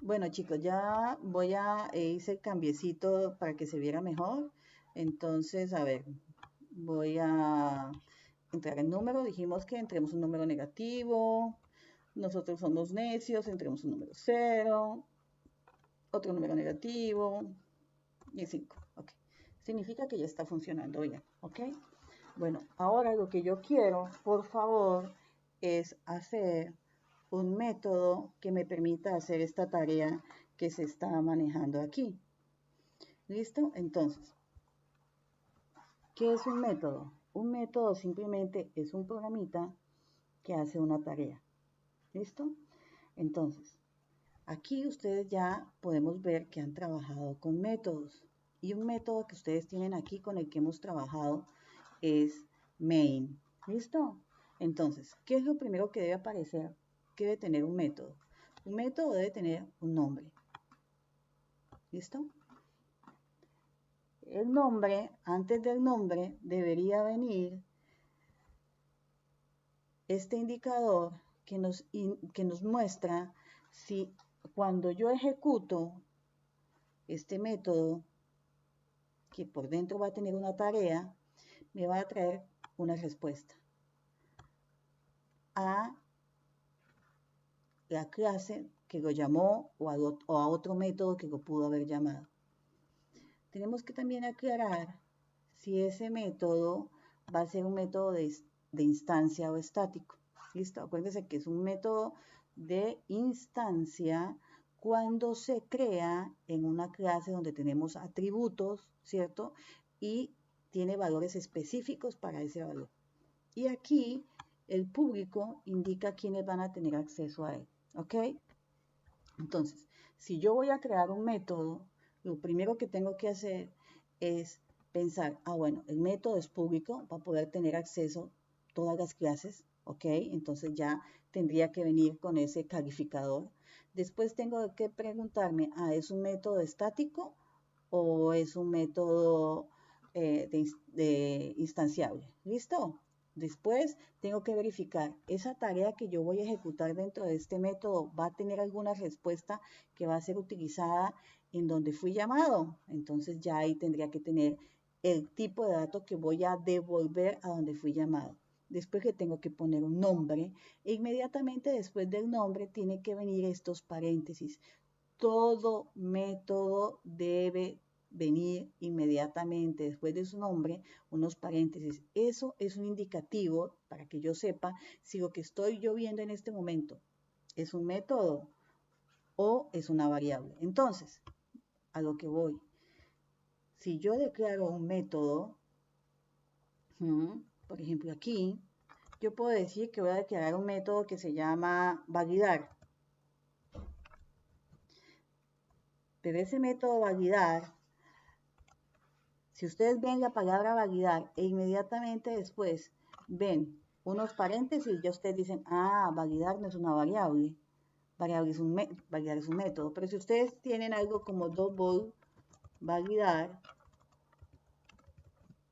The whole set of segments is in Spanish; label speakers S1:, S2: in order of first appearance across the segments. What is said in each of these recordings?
S1: Bueno, chicos, ya voy a hice el cambiecito para que se viera mejor. Entonces, a ver, voy a entrar el número. Dijimos que entremos un número negativo. Nosotros somos necios, entremos un número cero, otro número negativo y 5. Ok. Significa que ya está funcionando bien. Ok. Bueno, ahora lo que yo quiero, por favor, es hacer un método que me permita hacer esta tarea que se está manejando aquí. ¿Listo? Entonces, ¿qué es un método? Un método simplemente es un programita que hace una tarea. ¿Listo? Entonces, aquí ustedes ya podemos ver que han trabajado con métodos. Y un método que ustedes tienen aquí con el que hemos trabajado es main. ¿Listo? Entonces, ¿qué es lo primero que debe aparecer? Que debe tener un método. Un método debe tener un nombre. ¿Listo? El nombre, antes del nombre, debería venir este indicador que nos muestra si cuando yo ejecuto este método, que por dentro va a tener una tarea, me va a traer una respuesta a la clase que lo llamó o a otro método que lo pudo haber llamado. Tenemos que también aclarar si ese método va a ser un método de instancia o estático. ¿Listo? Acuérdense que es un método de instancia cuando se crea en una clase donde tenemos atributos, ¿cierto? Y tiene valores específicos para ese valor. Y aquí el público indica quiénes van a tener acceso a él. ¿Ok? Entonces, si yo voy a crear un método, lo primero que tengo que hacer es pensar, bueno, el método es público, para poder tener acceso a todas las clases, ¿ok? Entonces ya tendría que venir con ese calificador. Después tengo que preguntarme, ¿es un método estático o es un método de instanciable? ¿Listo? Después tengo que verificar, esa tarea que yo voy a ejecutar dentro de este método va a tener alguna respuesta que va a ser utilizada en donde fui llamado. Entonces ya ahí tendría que tener el tipo de dato que voy a devolver a donde fui llamado. Después que tengo que poner un nombre e inmediatamente después del nombre tiene que venir estos paréntesis. Todo método debe venir inmediatamente después de su nombre unos paréntesis. Eso es un indicativo para que yo sepa si lo que estoy yo viendo en este momento es un método o es una variable. Entonces, a lo que voy. Si yo declaro un método, por ejemplo aquí, yo puedo decir que voy a declarar un método que se llama validar. Pero ese método validar, si ustedes ven la palabra validar e inmediatamente después ven unos paréntesis, ya ustedes dicen, validar no es una variable, validar es un método. Pero si ustedes tienen algo como double validar,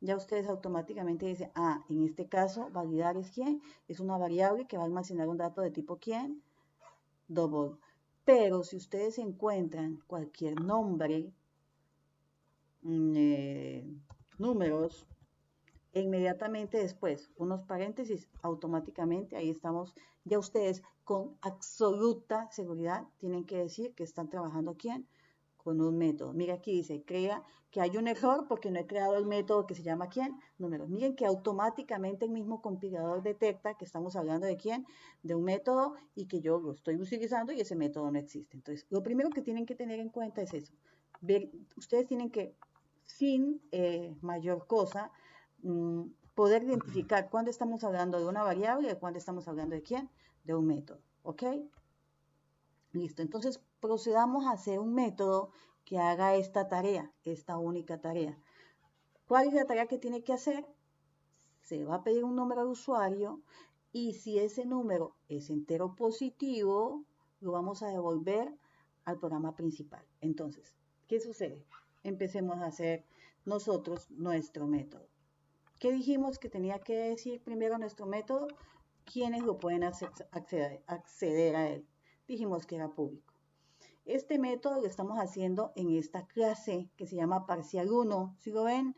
S1: ya ustedes automáticamente dicen, en este caso validar es quién, es una variable que va a almacenar un dato de tipo quién, double. Pero si ustedes encuentran cualquier nombre, números, e inmediatamente después, unos paréntesis, automáticamente ahí estamos, ya ustedes con absoluta seguridad tienen que decir que están trabajando ¿quién? Con un método. Mira aquí dice, crea que hay un error porque no he creado el método que se llama ¿quién? Números. Miren que automáticamente el mismo compilador detecta que estamos hablando de ¿quién? De un método y que yo lo estoy utilizando y ese método no existe. Entonces, lo primero que tienen que tener en cuenta es eso. Ustedes tienen que, sin mayor cosa, poder identificar cuándo estamos hablando de una variable y cuándo estamos hablando de quién, de un método, ¿ok? Listo, entonces procedamos a hacer un método que haga esta tarea, esta única tarea. ¿Cuál es la tarea que tiene que hacer? Se va a pedir un número de usuario y si ese número es entero positivo, lo vamos a devolver al programa principal. Entonces, ¿qué sucede? Empecemos a hacer nosotros nuestro método. ¿Qué dijimos que tenía que decir primero nuestro método? ¿Quiénes lo pueden acceder a él? Dijimos que era público. Este método lo estamos haciendo en esta clase que se llama parcial 1, ¿sí lo ven?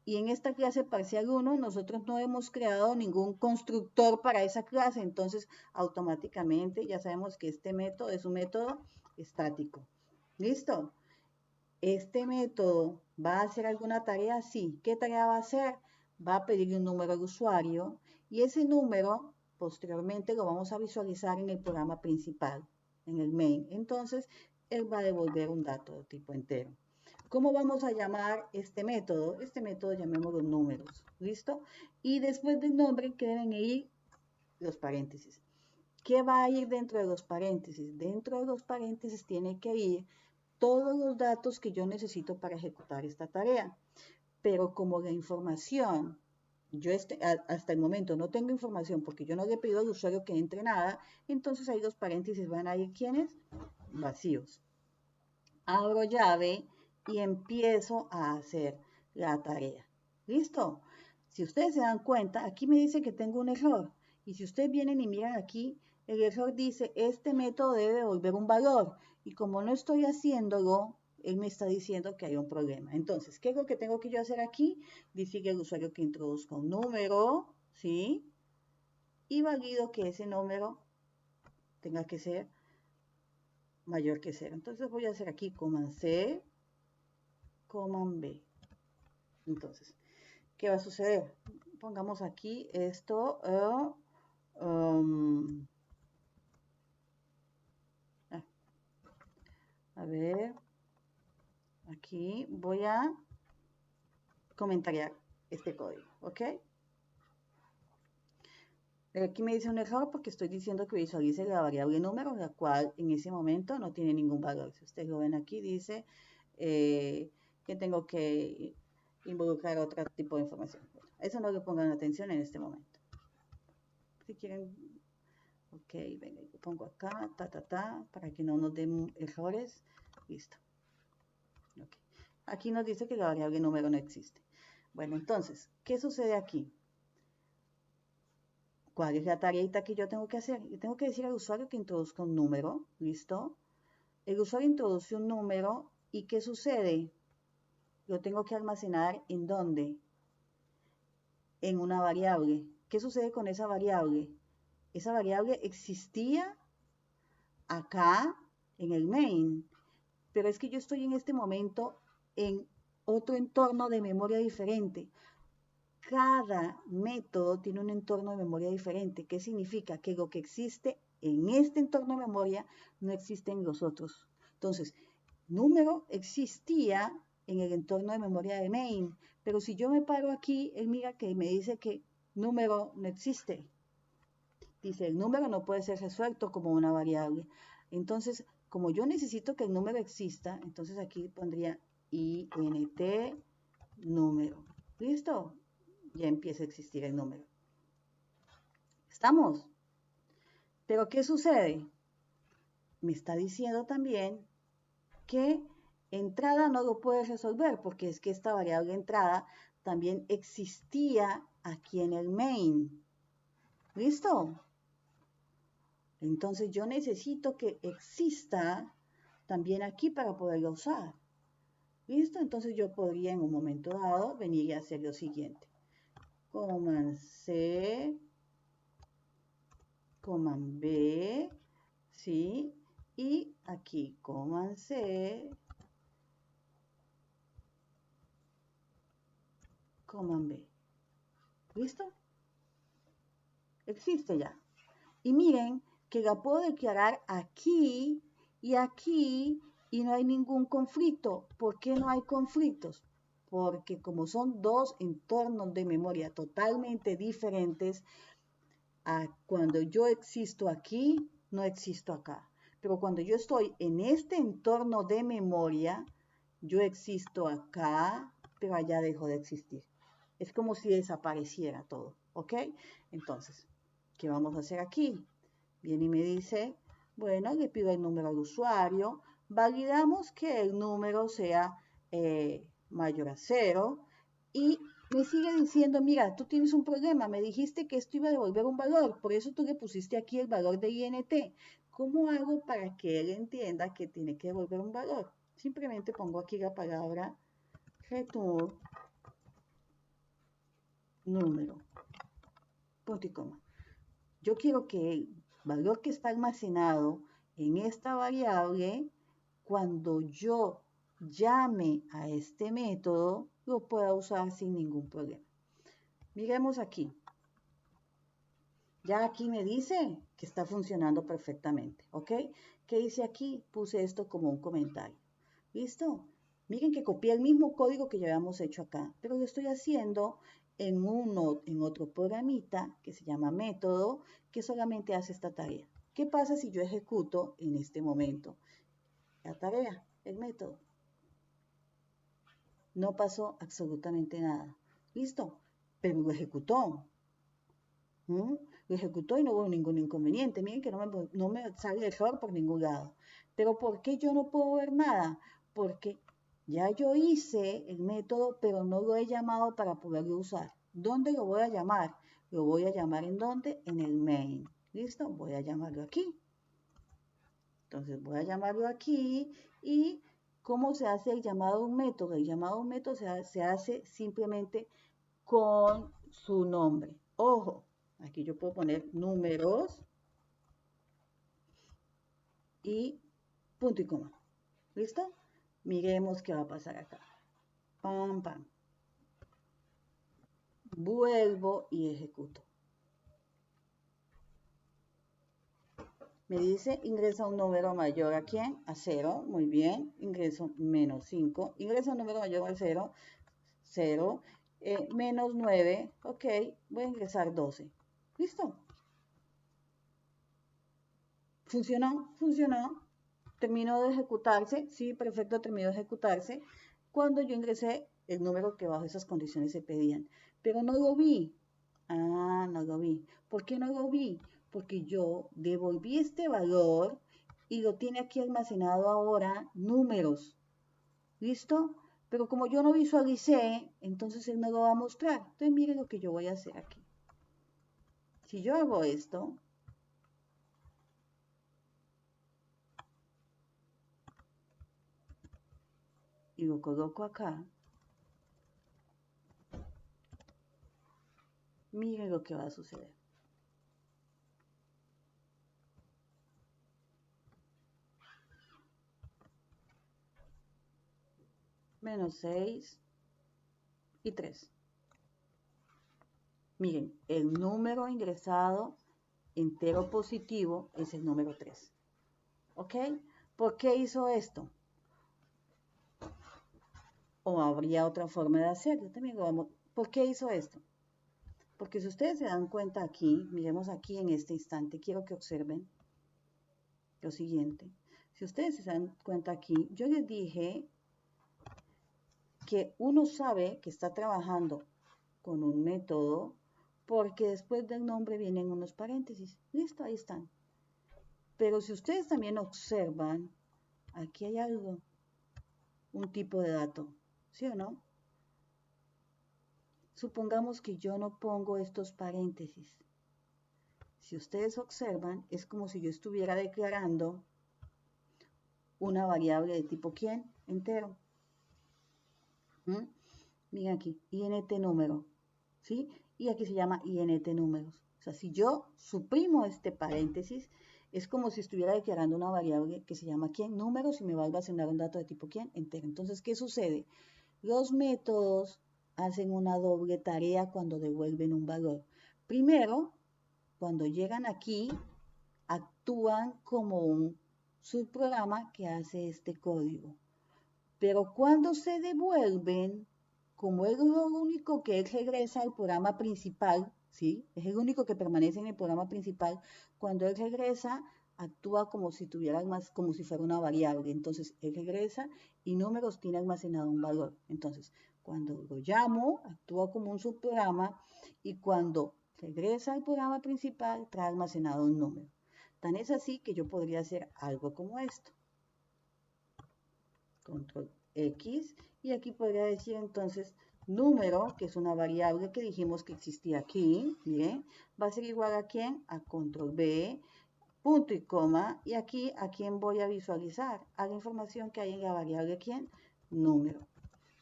S1: Y en esta clase parcial 1 nosotros no hemos creado ningún constructor para esa clase, entonces automáticamente ya sabemos que este método es un método estático. ¿Listo? Este método va a hacer alguna tarea, sí. ¿Qué tarea va a hacer? Va a pedir un número al usuario y ese número posteriormente lo vamos a visualizar en el programa principal, en el main. Entonces, él va a devolver un dato de tipo entero. ¿Cómo vamos a llamar este método? Este método llamémoslo números, ¿listo? Y después del nombre que deben ir los paréntesis. ¿Qué va a ir dentro de los paréntesis? Dentro de los paréntesis tiene que ir todos los datos que yo necesito para ejecutar esta tarea. Pero como la información, yo hasta el momento no tengo información porque yo no le he pedido al usuario que entre nada, entonces ahí los paréntesis van a ir, ¿quiénes? Vacíos. Abro llave y empiezo a hacer la tarea. ¿Listo? Si ustedes se dan cuenta, aquí me dice que tengo un error. Y si ustedes vienen y miran aquí, el error dice, este método debe devolver un valor. Y como no estoy haciéndolo, él me está diciendo que hay un problema. Entonces, ¿qué es lo que tengo que yo hacer aquí? Dice que el usuario que introduzca un número, ¿sí? Y valido que ese número tenga que ser mayor que 0. Entonces voy a hacer aquí command C, command B. Entonces, ¿qué va a suceder? Pongamos aquí esto. A ver, aquí voy a comentariar este código, ¿ok? Aquí me dice un error porque estoy diciendo que visualice la variable número, la cual en ese momento no tiene ningún valor. Si ustedes lo ven aquí, dice que tengo que involucrar otro tipo de información. Eso no le pongan atención en este momento. Si quieren, ok, venga, lo pongo acá, para que no nos den errores. Listo. Okay. Aquí nos dice que la variable número no existe. Bueno, entonces, ¿qué sucede aquí? ¿Cuál es la tareita que yo tengo que hacer? Yo tengo que decir al usuario que introduzca un número, ¿listo? El usuario introduce un número y ¿qué sucede? Lo tengo que almacenar ¿en dónde? En una variable. ¿Qué sucede con esa variable? Esa variable existía acá en el main, pero es que yo estoy en este momento en otro entorno de memoria diferente. Cada método tiene un entorno de memoria diferente. ¿Qué significa? Que lo que existe en este entorno de memoria no existe en los otros. Entonces, número existía en el entorno de memoria de main, pero si yo me paro aquí, él mira que me dice que número no existe. Dice, el número no puede ser resuelto como una variable. Entonces, como yo necesito que el número exista, entonces aquí pondría int número. ¿Listo? Ya empieza a existir el número. ¿Estamos? Pero ¿qué sucede? Me está diciendo también que entrada no lo puede resolver porque es que esta variable entrada también existía aquí en el main. ¿Listo? Entonces yo necesito que exista también aquí para poderlo usar. ¿Listo? Entonces yo podría en un momento dado venir y hacer lo siguiente. Command C, command B, ¿sí? Y aquí command C, command B. ¿Listo? Existe ya. Y miren que la puedo declarar aquí y aquí y no hay ningún conflicto. ¿Por qué no hay conflictos? Porque como son dos entornos de memoria totalmente diferentes, cuando yo existo aquí, no existo acá. Pero cuando yo estoy en este entorno de memoria, yo existo acá, pero allá dejo de existir. Es como si desapareciera todo, ¿ok? Entonces, ¿qué vamos a hacer aquí? Viene y me dice, bueno, le pido el número al usuario, validamos que el número sea mayor a 0 y me sigue diciendo, mira, tú tienes un problema, me dijiste que esto iba a devolver un valor, por eso tú le pusiste aquí el valor de INT. ¿Cómo hago para que él entienda que tiene que devolver un valor? Simplemente pongo aquí la palabra return número, punto y coma. Yo quiero que el valor que está almacenado en esta variable, cuando yo llame a este método, lo pueda usar sin ningún problema. Miremos aquí. Ya aquí me dice que está funcionando perfectamente, ¿ok? ¿Qué dice aquí? Puse esto como un comentario. ¿Listo? Miren que copié el mismo código que ya habíamos hecho acá, pero lo estoy haciendo en otro programita que se llama método, que solamente hace esta tarea. ¿Qué pasa si yo ejecuto en este momento la tarea, el método? No pasó absolutamente nada. ¿Listo? Pero lo ejecutó. Lo ejecutó y no hubo ningún inconveniente. Miren que no me sale error por ningún lado. Pero ¿por qué yo no puedo ver nada? Porque ya yo hice el método, pero no lo he llamado para poderlo usar. ¿Dónde lo voy a llamar? Lo voy a llamar ¿en dónde? En el main. ¿Listo? Voy a llamarlo aquí. Entonces voy a llamarlo aquí y ¿cómo se hace el llamado a un método? El llamado a un método se hace simplemente con su nombre. Ojo, aquí yo puedo poner números y punto y coma. ¿Listo? Miremos qué va a pasar acá. Pam, pam. Vuelvo y ejecuto. Me dice ingresa un número mayor a quién? A 0. Muy bien. Ingreso menos 5. Ingresa un número mayor a 0. 0. Menos 9. Ok. Voy a ingresar 12. ¿Listo? ¿Funcionó? Funcionó. Terminó de ejecutarse. Sí, perfecto, terminó de ejecutarse. Cuando yo ingresé el número que bajo esas condiciones se pedían. Pero no lo vi. Ah, no lo vi. ¿Por qué no lo vi? Porque yo devolví este valor y lo tiene aquí almacenado ahora números. ¿Listo? Pero como yo no visualicé, entonces él no lo va a mostrar. Entonces miren lo que yo voy a hacer aquí. Si yo hago esto, y lo coloco acá, miren lo que va a suceder. Menos 6 y 3. Miren, el número ingresado entero positivo es el número 3. ¿Ok? ¿Por qué hizo esto? O habría otra forma de hacerlo. También lo vamos. ¿Por qué hizo esto? Porque si ustedes se dan cuenta aquí, miremos aquí en este instante, quiero que observen lo siguiente. Si ustedes se dan cuenta aquí, yo les dije que uno sabe que está trabajando con un método porque después del nombre vienen unos paréntesis. Listo, ahí están. Pero si ustedes también observan, aquí hay algo, un tipo de dato, ¿sí o no? Supongamos que yo no pongo estos paréntesis. Si ustedes observan, es como si yo estuviera declarando una variable de tipo ¿quién? Entero. Miren aquí, int número, ¿sí? Y aquí se llama int números. O sea, si yo suprimo este paréntesis, es como si estuviera declarando una variable que se llama ¿quién? Números y me va a almacenar un dato de tipo ¿quién? Entero. Entonces, ¿qué sucede? Los métodos hacen una doble tarea cuando devuelven un valor. Primero, cuando llegan aquí, actúan como un subprograma que hace este código. Pero cuando se devuelven, como es lo único que él regresa al programa principal, ¿sí? Es el único que permanece en el programa principal, cuando él regresa, actúa como si tuviera como si fuera una variable. Entonces, él regresa y números tiene almacenado un valor. Entonces, cuando lo llamo, actúa como un subprograma y cuando regresa al programa principal, trae almacenado un número. Tan es así que yo podría hacer algo como esto. Control X, y aquí podría decir entonces número, que es una variable que dijimos que existía aquí, miren, va a ser igual a ¿quién? A control B, punto y coma, y aquí a quién voy a visualizar, a la información que hay en la variable quién, número.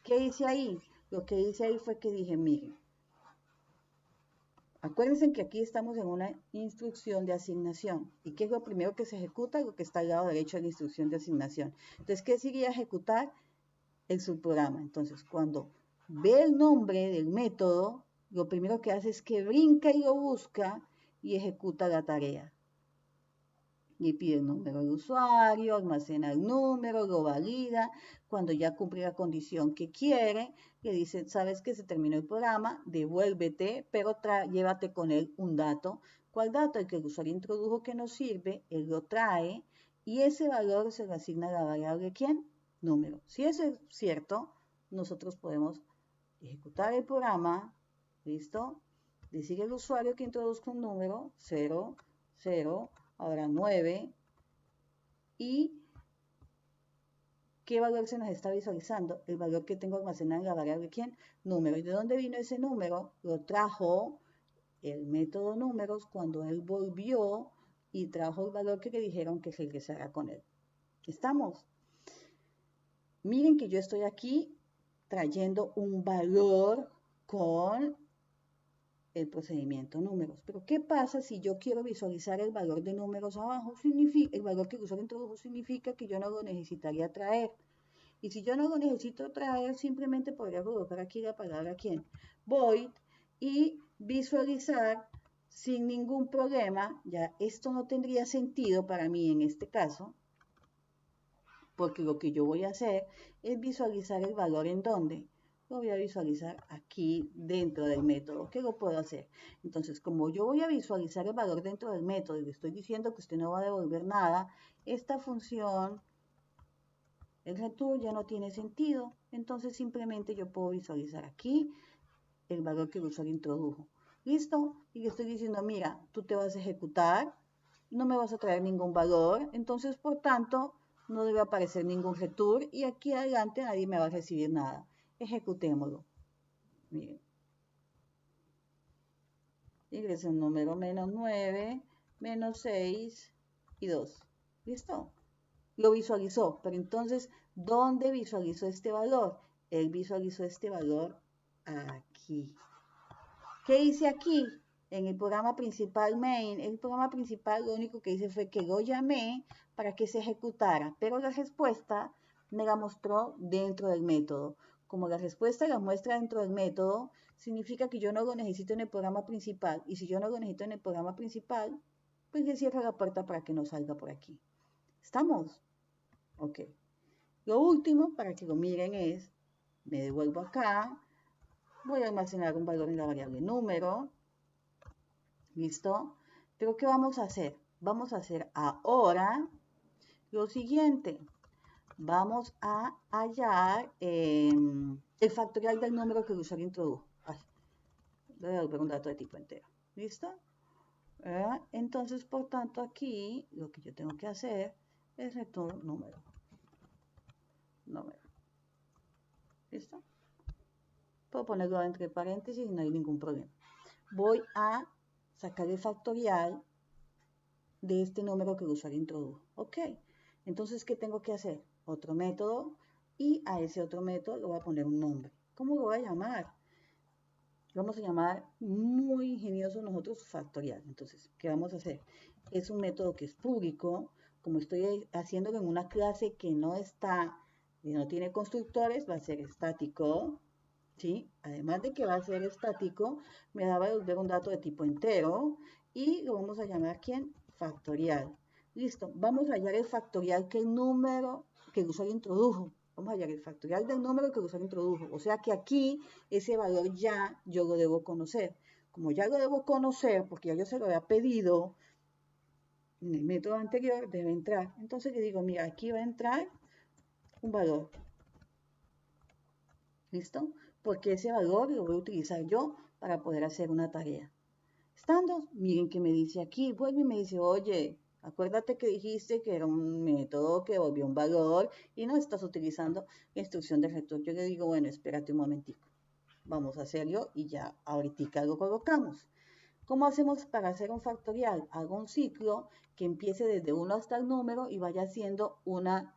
S1: ¿Qué hice ahí? Lo que hice ahí fue que dije, miren, acuérdense que aquí estamos en una instrucción de asignación. ¿Y qué es lo primero que se ejecuta? Lo que está al lado derecho de la instrucción de asignación. Entonces, ¿qué sería ejecutar? El subprograma. Entonces, cuando ve el nombre del método, lo primero que hace es que brinca y lo busca y ejecuta la tarea. Y pide el número de usuario, almacena el número, lo valida. Cuando ya cumple la condición que quiere, le dice, sabes que se terminó el programa, devuélvete, pero llévate con él un dato. ¿Cuál dato? El que el usuario introdujo que no sirve, él lo trae y ese valor se le asigna a la variable ¿quién? Número. Si eso es cierto, nosotros podemos ejecutar el programa, ¿listo? Decir al usuario que introduzca un número, 0, 0, ahora 9, y ¿qué valor se nos está visualizando? El valor que tengo almacenado en la variable ¿quién? Número. ¿Y de dónde vino ese número? Lo trajo el método números cuando él volvió y trajo el valor que le dijeron que regresara con él. ¿Estamos? Miren que yo estoy aquí trayendo un valor con el procedimiento números. Pero ¿qué pasa si yo quiero visualizar el valor de números abajo? El valor que el usuario introdujo significa que yo no lo necesitaría traer. Y si yo no lo necesito traer, simplemente podría colocar aquí la palabra ¿quién? Void y visualizar sin ningún problema. Ya esto no tendría sentido para mí en este caso, porque lo que yo voy a hacer es visualizar el valor en dónde. Lo voy a visualizar aquí dentro del método. ¿Qué lo puedo hacer? Entonces, como yo voy a visualizar el valor dentro del método y le estoy diciendo que usted no va a devolver nada, esta función, el return ya no tiene sentido. Entonces, simplemente yo puedo visualizar aquí el valor que el usuario introdujo. ¿Listo? Y le estoy diciendo, mira, tú te vas a ejecutar, no me vas a traer ningún valor, entonces, por tanto, no debe aparecer ningún return y aquí adelante nadie me va a recibir nada. Ejecutémoslo. Miren. Ingreso un número menos 9, menos 6 y 2. ¿Listo? Lo visualizó, pero entonces, ¿dónde visualizó este valor? Él visualizó este valor aquí. ¿Qué hice aquí? En el programa principal main, el programa principal lo único que hice fue que lo llamé para que se ejecutara, pero la respuesta me la mostró dentro del método. Como la respuesta la muestra dentro del método, significa que yo no lo necesito en el programa principal, y si yo no lo necesito en el programa principal, pues le cierro la puerta para que no salga por aquí. ¿Estamos? Ok. Lo último, para que lo miren, es, me devuelvo acá, voy a almacenar un valor en la variable número. ¿Listo? Pero ¿qué vamos a hacer? Vamos a hacer ahora lo siguiente. Vamos a hallar el factorial del número que el usuario introdujo. Ay, voy a devolver un dato de tipo entero. ¿Listo? Entonces, por tanto, aquí lo que yo tengo que hacer es return número. ¿Listo? Puedo ponerlo entre paréntesis y no hay ningún problema. Voy a sacar el factorial de este número que el usuario introdujo. Ok, entonces, ¿qué tengo que hacer? Otro método y a ese otro método le voy a poner un nombre. ¿Cómo lo voy a llamar? Lo vamos a llamar muy ingenioso nosotros factorial. Entonces, ¿qué vamos a hacer? Es un método que es público. Como estoy haciéndolo en una clase que no tiene constructores, va a ser estático. ¿Sí? Además de que va a ser estático, me va a devolver un dato de tipo entero y lo vamos a llamar ¿quién? Factorial. Listo, vamos a hallar el factorial que el número que el usuario introdujo. Vamos a hallar el factorial del número que el usuario introdujo. O sea que aquí ese valor ya yo lo debo conocer. Como ya lo debo conocer, porque ya yo se lo había pedido en el método anterior, debe entrar. Entonces le digo, mira, aquí va a entrar un valor. ¿Listo? Porque ese valor lo voy a utilizar yo para poder hacer una tarea. Estando, miren que me dice aquí, vuelve y me dice, oye, acuérdate que dijiste que era un método que devolvió un valor y no estás utilizando la instrucción de return. Yo le digo, bueno, espérate un momentico, vamos a hacerlo y ya ahorita lo colocamos. ¿Cómo hacemos para hacer un factorial? Hago un ciclo que empiece desde 1 hasta el número y vaya haciendo 1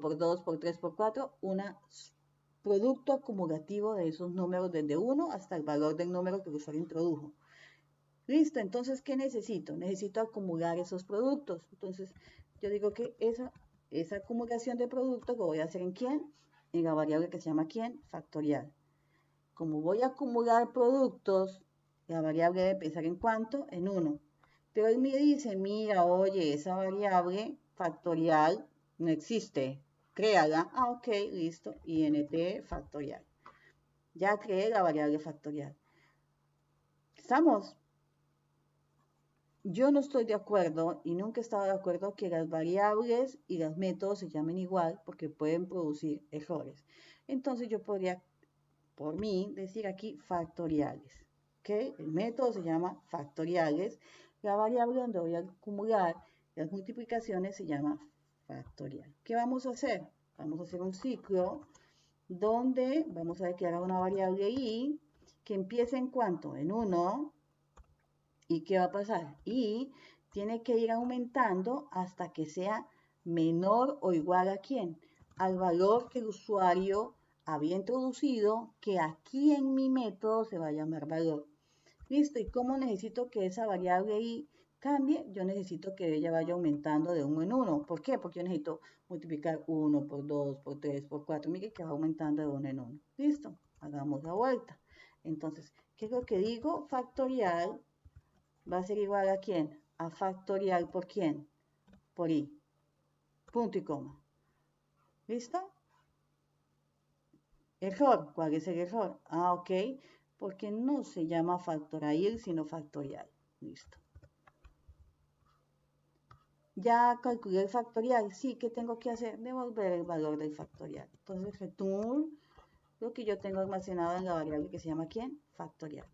S1: por 2, por 3, por 4, un producto acumulativo de esos números desde 1 hasta el valor del número que el usuario introdujo. Listo, entonces, ¿qué necesito? Necesito acumular esos productos. Entonces, yo digo que esa acumulación de productos lo voy a hacer ¿en quién? En la variable que se llama ¿quién? Factorial. Como voy a acumular productos, la variable debe pensar ¿en cuánto? En 1. Pero él me dice, mira, oye, esa variable factorial no existe. Créala. Ah, ok, listo. int factorial. Ya creé la variable factorial. ¿Estamos? Yo no estoy de acuerdo y nunca he estado de acuerdo que las variables y los métodos se llamen igual porque pueden producir errores. Entonces yo podría, por mí, decir aquí factoriales. ¿Ok? El método se llama factoriales. La variable donde voy a acumular las multiplicaciones se llama factorial. ¿Qué vamos a hacer? Vamos a hacer un ciclo donde vamos a declarar una variable i que empiece en ¿cuánto? En 1. ¿Y qué va a pasar? Y tiene que ir aumentando hasta que sea menor o igual a quién? Al valor que el usuario había introducido, que aquí en mi método se va a llamar valor. Listo, ¿y cómo necesito que esa variable y cambie? Yo necesito que ella vaya aumentando de 1 en 1. ¿Por qué? Porque yo necesito multiplicar 1 por 2, por 3, por 4. Mire que va aumentando de 1 en 1. Listo, hagamos la vuelta. Entonces, ¿qué es lo que digo? Factorial va a ser igual a quién? A factorial por quién? Por i. Punto y coma. ¿Listo? Error. ¿Cuál es el error? Ah, ok. Porque no se llama factorial, sino factorial. Listo. Ya calculé el factorial. Sí, ¿qué tengo que hacer? Devolver el valor del factorial. Entonces, return lo que yo tengo almacenado en la variable que se llama ¿quién? Factorial.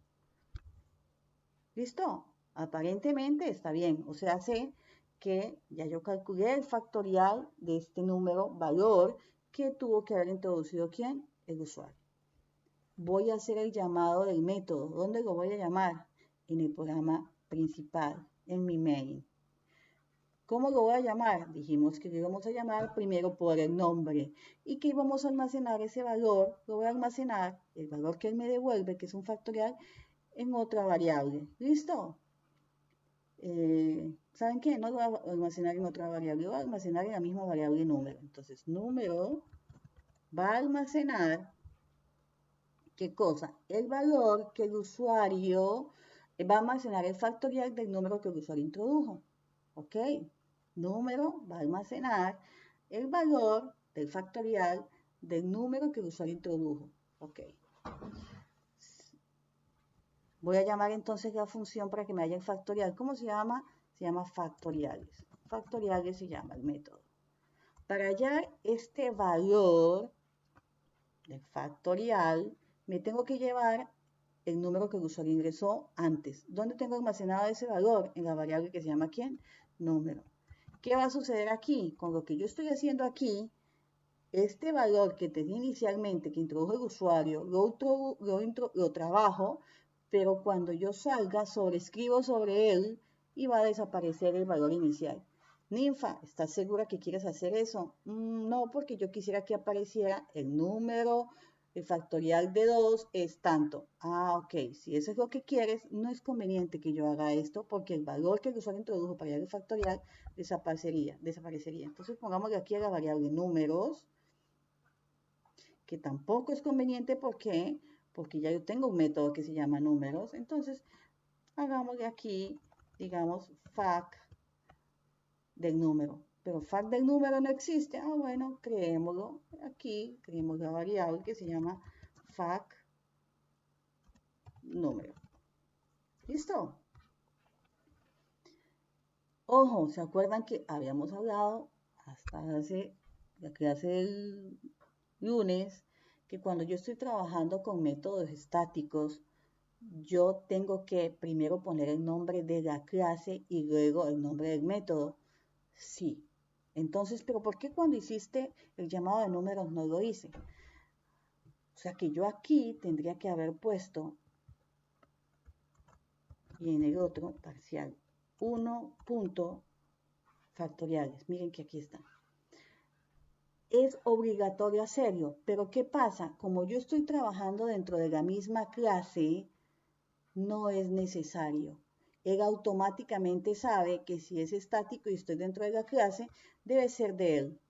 S1: ¿Listo? Aparentemente está bien. O sea, sé que ya yo calculé el factorial de este número valor que tuvo que haber introducido ¿quién? El usuario. Voy a hacer el llamado del método. ¿Dónde lo voy a llamar? En el programa principal, en mi main. ¿Cómo lo voy a llamar? Dijimos que lo íbamos a llamar primero por el nombre y que íbamos a almacenar ese valor. Lo voy a almacenar, el valor que él me devuelve, que es un factorial, en otra variable. ¿Listo? ¿Saben qué? No lo voy a almacenar en otra variable, lo voy a almacenar en la misma variable número. Entonces, número va a almacenar, ¿qué cosa? El valor que el usuario va a almacenar el factorial del número que el usuario introdujo. ¿Ok? Número va a almacenar el valor del factorial del número que el usuario introdujo. ¿Ok? Voy a llamar entonces la función para que me haya el factorial. ¿Cómo se llama? Se llama factoriales. Factoriales se llama el método. Para hallar este valor del factorial, me tengo que llevar el número que el usuario ingresó antes. ¿Dónde tengo almacenado ese valor? En la variable que se llama ¿quién? Número. ¿Qué va a suceder aquí? Con lo que yo estoy haciendo aquí, este valor que tenía inicialmente, que introdujo el usuario, lo trabajo, pero cuando yo salga, sobreescribo sobre él y va a desaparecer el valor inicial. Ninfa, ¿estás segura que quieres hacer eso? No, porque yo quisiera que apareciera el número, el factorial de 2 es tanto. Ah, ok, si eso es lo que quieres, no es conveniente que yo haga esto porque el valor que el usuario introdujo para hallar el factorial desaparecería. Entonces pongámosle aquí a la variable números, que tampoco es conveniente porque ya yo tengo un método que se llama números. Entonces, hagámosle aquí, digamos, fac del número. Pero fac del número no existe. Ah, bueno, creémoslo. Aquí creemos la variable que se llama fac número. ¿Listo? Ojo, ¿se acuerdan que habíamos hablado hasta hace la clase del lunes que cuando yo estoy trabajando con métodos estáticos, yo tengo que primero poner el nombre de la clase y luego el nombre del método? Sí. Entonces, ¿pero por qué cuando hiciste el llamado de números no lo hice? O sea que yo aquí tendría que haber puesto y en el otro parcial 1 punto factoriales. Miren que aquí está. Es obligatorio hacerlo, pero ¿qué pasa? Como yo estoy trabajando dentro de la misma clase, no es necesario. Él automáticamente sabe que si es estático y estoy dentro de la clase, debe ser de él.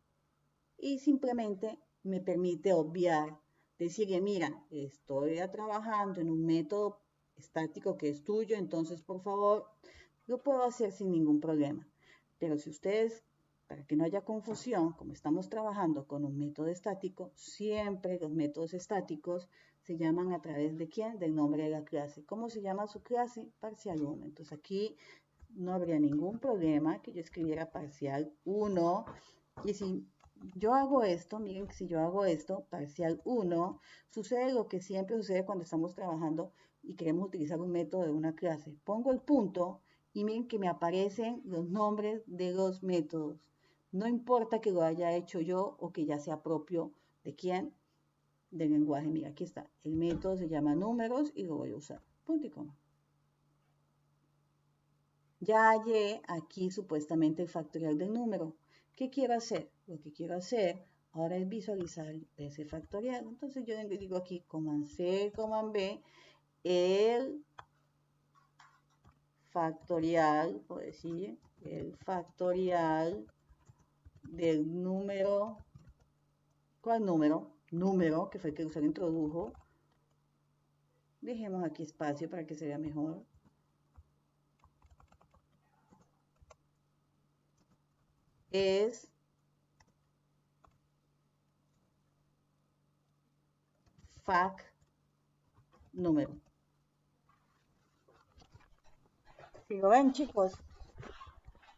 S1: Y simplemente me permite obviar, decirle, mira, estoy trabajando en un método estático que es tuyo, entonces por favor, lo puedo hacer sin ningún problema. Pero si ustedes, para que no haya confusión, como estamos trabajando con un método estático, siempre los métodos estáticos se llaman a través de quién, del nombre de la clase. ¿Cómo se llama su clase? Parcial 1. Entonces aquí no habría ningún problema que yo escribiera parcial 1. Y si yo hago esto, miren que si yo hago esto, parcial 1, sucede lo que siempre sucede cuando estamos trabajando y queremos utilizar un método de una clase. Pongo el punto y miren que me aparecen los nombres de los métodos. No importa que lo haya hecho yo o que ya sea propio de quién, del lenguaje. Mira, aquí está. El método se llama números y lo voy a usar. Punto y coma. Ya hallé aquí supuestamente el factorial del número. ¿Qué quiero hacer? Lo que quiero hacer ahora es visualizar ese factorial. Entonces yo digo aquí, command C, command B, el factorial, por decir, el factorial del número, ¿cuál número? Número, que fue el que usted introdujo. Dejemos aquí espacio para que se vea mejor. Es fac número. Si lo ven, chicos,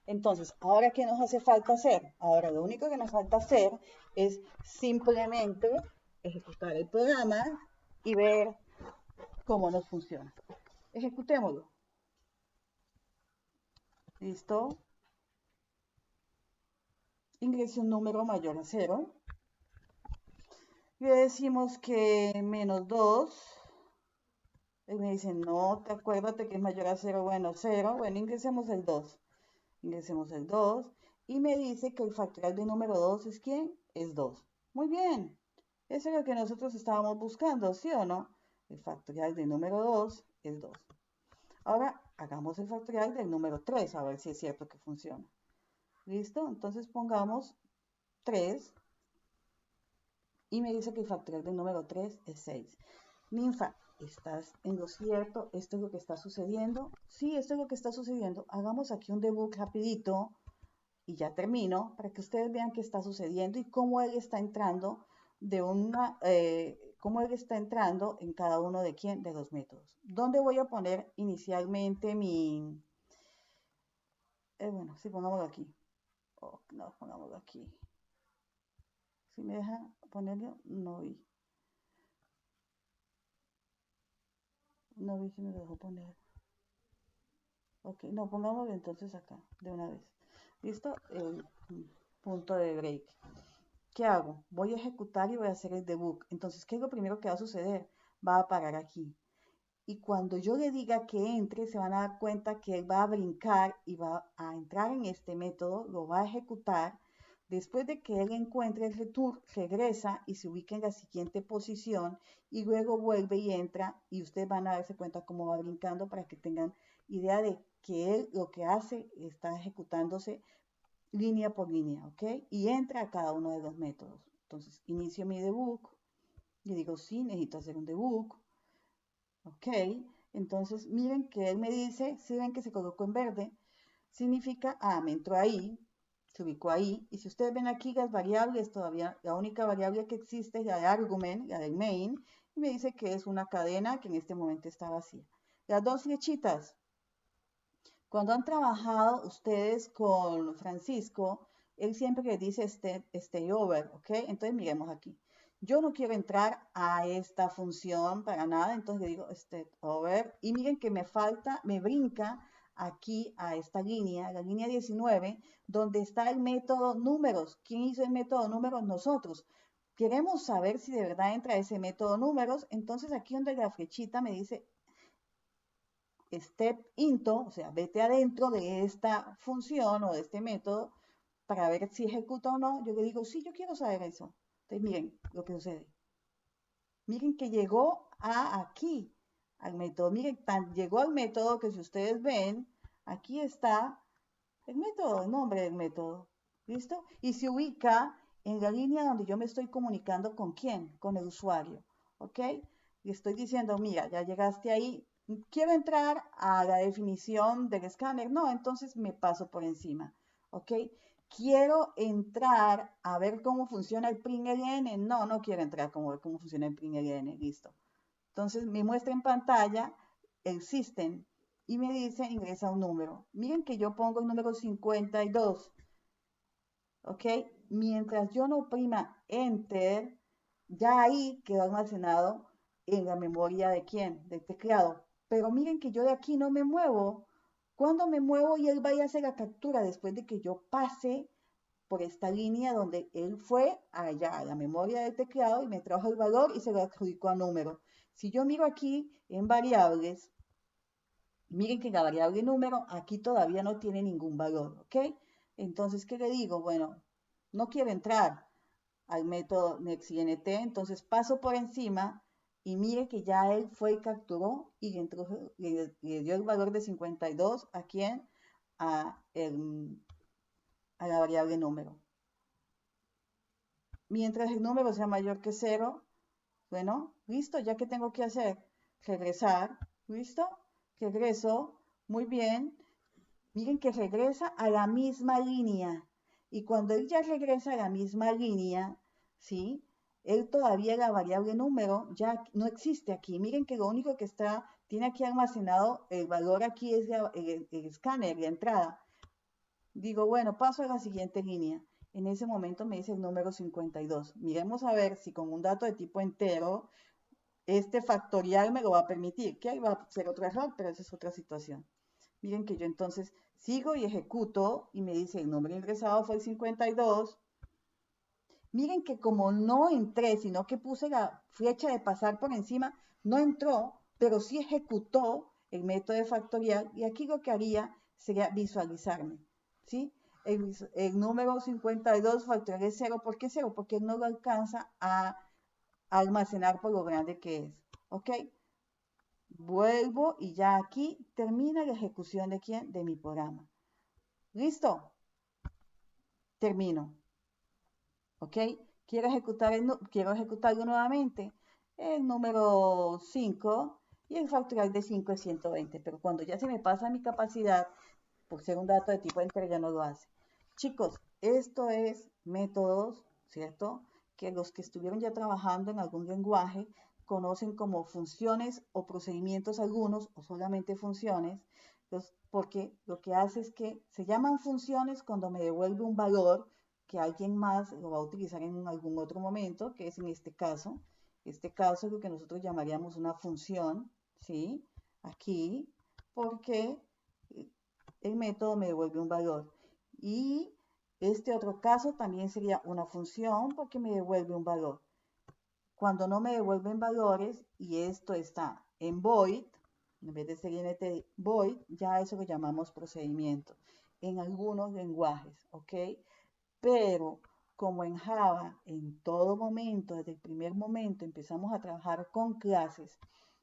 S1: entonces, ¿ahora qué nos hace falta hacer? Ahora lo único que nos falta hacer es simplemente ejecutar el programa y ver cómo nos funciona. Ejecutémoslo. ¿Listo? Ingrese un número mayor a 0. Le decimos que menos 2. Él me dice, no, te acuérdate que es mayor a 0. Bueno, 0. Bueno, ingresemos el 2. Ingresemos el 2. Y me dice que el factorial de número 2 es ¿quién? Es 2. Muy bien. Eso es lo que nosotros estábamos buscando, ¿sí o no? El factorial del número 2 es 2. Ahora hagamos el factorial del número 3, a ver si es cierto que funciona. ¿Listo? Entonces pongamos 3 y me dice que el factorial del número 3 es 6. Ninfa, ¿estás en lo cierto? ¿Esto es lo que está sucediendo? Sí, esto es lo que está sucediendo. Hagamos aquí un debug rapidito y ya termino para que ustedes vean qué está sucediendo y cómo él está entrando cómo él está entrando en cada uno de los métodos. ¿Dónde voy a poner inicialmente mi, bueno, sí, pongámoslo aquí. Oh, no, pongámoslo aquí. Si me deja ponerlo, no vi. No vi si me dejó poner. Ok, no, pongámoslo entonces acá, de una vez. ¿Listo? El punto de break. ¿Qué hago? Voy a ejecutar y voy a hacer el debug. Entonces, ¿qué es lo primero que va a suceder? Va a parar aquí. Y cuando yo le diga que entre, se van a dar cuenta que él va a brincar y va a entrar en este método, lo va a ejecutar. Después de que él encuentre el return, regresa y se ubica en la siguiente posición y luego vuelve y entra y ustedes van a darse cuenta cómo va brincando para que tengan idea de que él lo que hace está ejecutándose línea por línea, ¿ok? Y entra a cada uno de los métodos. Entonces, inicio mi debug y digo, sí, necesito hacer un debug. Ok, entonces miren que él me dice, si ven que se colocó en verde, significa, me entró ahí, se ubicó ahí, y si ustedes ven aquí las variables, todavía la única variable que existe es la de argument, la del main, y me dice que es una cadena que en este momento está vacía. Las dos flechitas, cuando han trabajado ustedes con Francisco, él siempre les dice stay over, ¿ok? Entonces miremos aquí. Yo no quiero entrar a esta función para nada, entonces le digo step over y miren que me falta, me brinca aquí a esta línea, la línea 19, donde está el método números. ¿Quién hizo el método números? Nosotros. Queremos saber si de verdad entra ese método números, entonces aquí donde la flechita me dice step into, o sea, vete adentro de esta función o de este método para ver si ejecuta o no. Yo le digo, sí, yo quiero saber eso. Entonces, miren lo que sucede. Miren que llegó a aquí, al método. Miren, llegó al método que si ustedes ven, aquí está el método, el nombre del método. ¿Listo? Y se ubica en la línea donde yo me estoy comunicando con quién, con el usuario. ¿Ok? Le estoy diciendo, mira, ya llegaste ahí. Quiero entrar a la definición del escáner. No, entonces me paso por encima. ¿Ok? Quiero entrar a ver cómo funciona el println. No, no quiero entrar a ver cómo funciona el println. Listo. Entonces me muestra en pantalla el system y me dice ingresa un número. Miren que yo pongo el número 52. ¿Ok? Mientras yo no oprima enter, ya ahí quedó almacenado en la memoria de quién, del teclado. Pero miren que yo de aquí no me muevo. Cuando me muevo y él vaya a hacer la captura después de que yo pase por esta línea donde él fue allá a la memoria del teclado y me trajo el valor y se lo adjudicó a número. Si yo miro aquí en variables, miren que la variable número aquí todavía no tiene ningún valor, ¿ok? Entonces, ¿qué le digo? Bueno, no quiero entrar al método nextInt, entonces paso por encima y mire que ya él fue y capturó y le dio el valor de 52 a quién, a la variable número. Mientras el número sea mayor que 0, bueno, listo, ya que tengo que hacer, regresar, listo, regreso, muy bien, miren que regresa a la misma línea. Y cuando él ya regresa a la misma línea, ¿sí? Él todavía la variable número ya no existe aquí. Miren que lo único que tiene aquí almacenado el valor aquí es el escáner, la entrada. Digo, bueno, paso a la siguiente línea. En ese momento me dice el número 52. Miremos a ver si con un dato de tipo entero, este factorial me lo va a permitir. Que ahí va a ser otro error, pero esa es otra situación. Miren que yo entonces sigo y ejecuto y me dice el número ingresado fue el 52. Miren que como no entré, sino que puse la flecha de pasar por encima, no entró, pero sí ejecutó el método de factorial y aquí lo que haría sería visualizarme, ¿sí? El número 52 factorial es 0. ¿Por qué 0? Porque no lo alcanza a almacenar por lo grande que es, ¿ok? Vuelvo y ya aquí termina la ejecución de quién, de mi programa. ¿Listo? Termino. ¿Ok? Quiero ejecutarlo nuevamente. El número 5 y el factorial de 5 es 120. Pero cuando ya se me pasa mi capacidad, por ser un dato de tipo entero, ya no lo hace. Chicos, esto es métodos, ¿cierto? Que los que estuvieron ya trabajando en algún lenguaje conocen como funciones o procedimientos algunos, o solamente funciones, porque lo que hace es que se llaman funciones cuando me devuelve un valor que alguien más lo va a utilizar en algún otro momento, que es en este caso. Este caso es lo que nosotros llamaríamos una función, ¿sí? Aquí, porque el método me devuelve un valor. Y este otro caso también sería una función porque me devuelve un valor. Cuando no me devuelven valores y esto está en void, en vez de ser int void, ya eso lo llamamos procedimiento en algunos lenguajes, ¿ok? Pero como en Java, en todo momento, desde el primer momento, empezamos a trabajar con clases,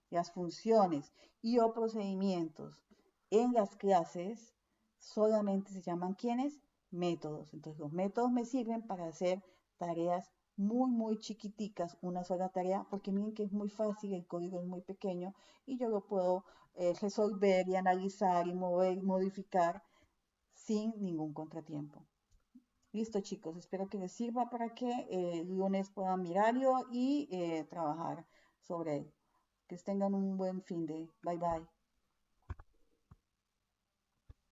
S1: las funciones y o procedimientos en las clases, solamente se llaman ¿quiénes? Métodos. Entonces los métodos me sirven para hacer tareas muy chiquiticas, una sola tarea, porque miren que es muy fácil, el código es muy pequeño y yo lo puedo resolver y analizar y mover, modificar sin ningún contratiempo. Listo, chicos, espero que les sirva para que el lunes puedan mirarlo y trabajar sobre él. Que tengan un buen fin de. Bye bye.